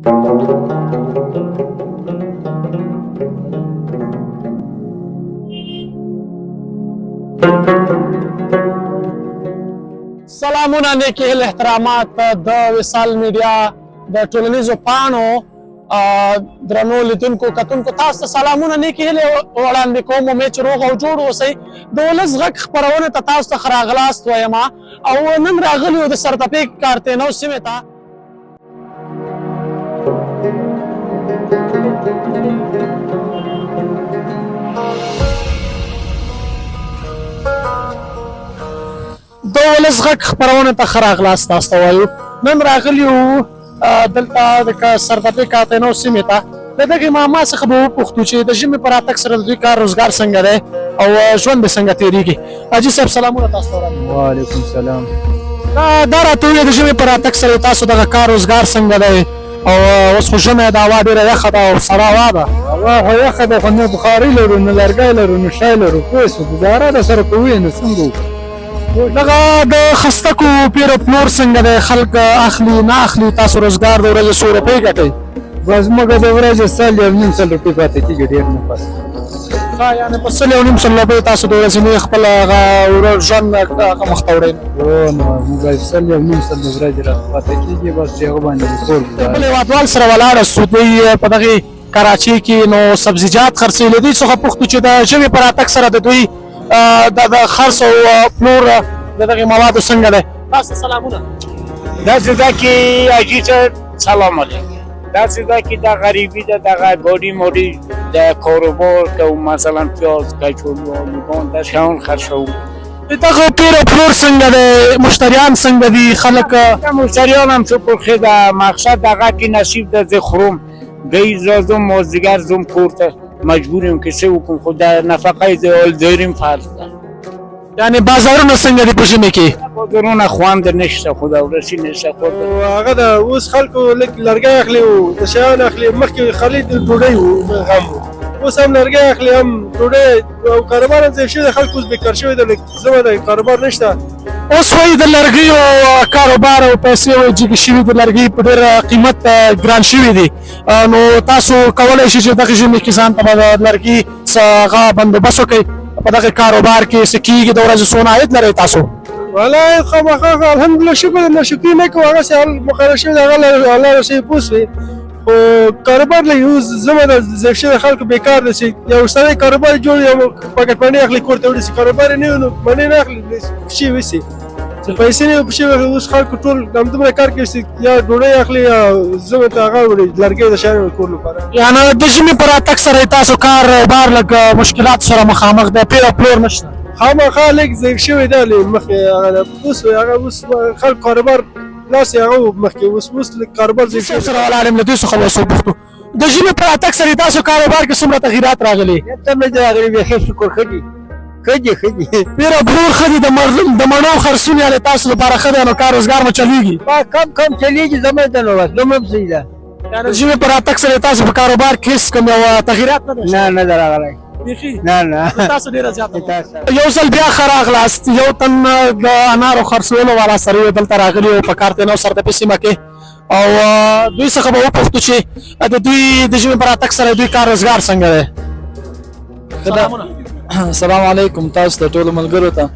سلامونه نیکې هیلې احترامات د وصال میډیا د ټولنیزو پاڼو درنو لیدونکو کتونکو تاسو ته سلامونه نیکې هیلې وړاندې کوم. امید چې روغ او جوړ اوسئ. د ولس غږ خپرونې ته تاسو ته ښه راغلاست وایم او نن راغلي یو د سرتپې کارتینو سیمې ته. د ولس غږ خپرونې ته ښه راغلاست تاسو ته وایو. نن راغلي یو دلته د سرتپې کارتینو سیمې ته. د دغې ماما څخه به وپوښتو چې د ژمي په راتګ سره د دوی کار روزګار څنګه دی او ژوند به څنګه تېرېږي. حاجي صاحب سلامونه تاسو ته وړاندې. وعلیکم السلام. دا راته ووایه د ژمي په راتګ سره تاسو دغه کار روزګار څنګه دی او اوس خو ژمی ده، هوا ډېره یخه ده او سړه هوا ده. هوا خو یخه ده خو نه بخاري لرو نه لرګی لرو نه شی لرو پوه شو ګزاره درسره کوو نو څنګه وکړو. دغه د خستکو پیر او پلور څنګه دی؟ خلک اخلي نه اخلي؟ تاسو روزګار د ورځې څو روپۍ ګټئ؟ بس موږ د ورځې 1.5 روپۍ پاتې کېږي، ډېر نه پاتې. یعنې په 1.5 روپۍ تاسو د ورځې نه خپل هغه ژوند مخ ته وړئ؟ نو موږ 1.5 د ورځې راته پاتې کېږي، بس چې هغه باندې کور بل هېوادوال سره ولاړاست دوی په دغې کراچۍ کې نو سبزیجات خرڅوي. له دوی څخه پوښتو چې د ژمي په راتګ سره د دوی د خرڅ او پلور د دغې موادو څنګه دی؟ تاسو سلامونه. داسې ده چې حاجي صاحب سلام علیکم. داسې ده چې دا غریبي ده، دغه ګاډي موډي د کاروبار کوو، مثلا پیاز کچالو لیمون دا شیان خرڅوو. دغه پیر او پلور څنګه دی؟ مشتریان څنګه دي؟ خلک مشتریان هم شکر ښه ده. مقصد دغه کې نصیب ده زه خورم، ګهی راځم مازدیګر ځم کور ته، مجبور یم که څه وکړم، خو د نفقه یې داریم فرض ده. یعنې بازارونه څنګه دي په ژمي کې؟ بازارونه خوند نشته، خو دولتي نشته. خو هغه ده اوس خلکو لږ لرګی اخلي او د شیان اخلي. مخکې خالي د ډوډۍ غم و، اوس هم لرګی اخلي هم ډوډۍ او کاروبار هم ضعیف شوی ده. خلک اوس بیکار شوي ده، لږ زمه ده کاروبار نشته. اوس وایي د لرګیو کاروبار او پیسې جګې شوي د لرګي په ډېر قیمت ګران شوي دي. نو تاسو کولی شئ چې دغې ژمي کې ځان ته به د لرګي څه هغه بندوبست وکړئ په دغې کاروبار کې څه کېږي؟ د ورځې څونه عاید لرئ تاسو؟ والله خامخا الحمدلله شکر ده، ناشکري نه کوو. هغسې حال مقرر شوی ده، هغه الله رسوي پوه شوې. خو کاروبار لږ اوس زمه ده ضعیف شوی ده، خلکو بیکار ده. چې یو سړی کاروبار جوړ یو پاکټ مڼې اخلي کور ته وړي، چې کاروبار یې نه وي نو مڼې نه اخلي پښې وسي، چې پیسې نه وي پښې وهي. اوس خلکو ټول همدومره کار کوي چې یا ډوډۍ اخلي یا زمه ته هغه وړي لرګی د شیانو کور لپاره. یعنې د ژمي په راتګ سره تاسو کاروبار لږ مشکلات سره مخامخ دی، پیر او پلور نشته؟ خامخا لږ ضعیف شوی ده مخکې هغه اوس خلک کاروبار لاس یې هغه مخکې اوس کاروبار ضعیف شوی. سره ولاړ یم له دوی څخه اوس وپوښتو د ژمي په راتګ سره تاسو کاروبار کې څومره تغیرات راغلي؟ تمې د راغلي بیخي شکر ښه دي، ښه دي ښه دي. پیر او پلور ښه دي؟ د مڼو خرڅون یعنې تاسو لپاره ښه دی نو کار روزګار مو چلېږي؟ کم چلېږي، زما ده نو بس زما هم صحیح ده. یعنې د ژمي په راتګ سره تاسو په کاروبار کې هېڅ کوم یو تغیرات نه دی؟ نه ده راغلی بیخي نه. تاسو ډېره زیاته یو ځل بیا ښه راغلاست. یو تن د انارو خرڅولو والا سړی دلته راغلي و په کارتینو سرتپې سیمه کې او دوی څخه به وپوښتو چې د دوی د ژمي په راتګ سره دوی کار روزګار څنګه دی؟ السلام علیکم تاسو ته ټولو ملګرو ته.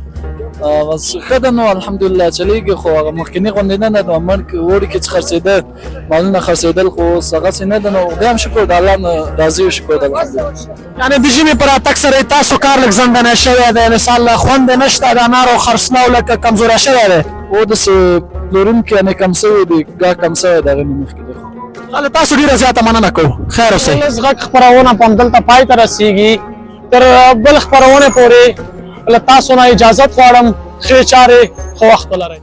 بس ښه ده نو الحمدلله چلېږي، خو هغه مخکیني غوندې نه ده. اوړي کې چې خرڅېده مالونه خرڅېدل خو اوس هغسې نه ده. نو خدای هم شکر د الله نه راضي او شکر د الحمدلله. یعنې د ژمي په راتګ سره تاسو کار لږ زندنی شوی دی، مثال خوند یې نشته، د انارو خرڅلاو لکه کمزوری شوی دی؟ او داسې پلورونکي یعنې کم شوي دي، ګاه کم شوی دی هغه نه مخکې دی. له تاسو ډېره زیاته مننه کوو، خیر اوسئ. غږ خپرونه په همدلته پای ته رسېږي. تر بل خپرونې پورې له تاسو نه اجازت غواړم. ښې چارې ښه وخت ولرئ.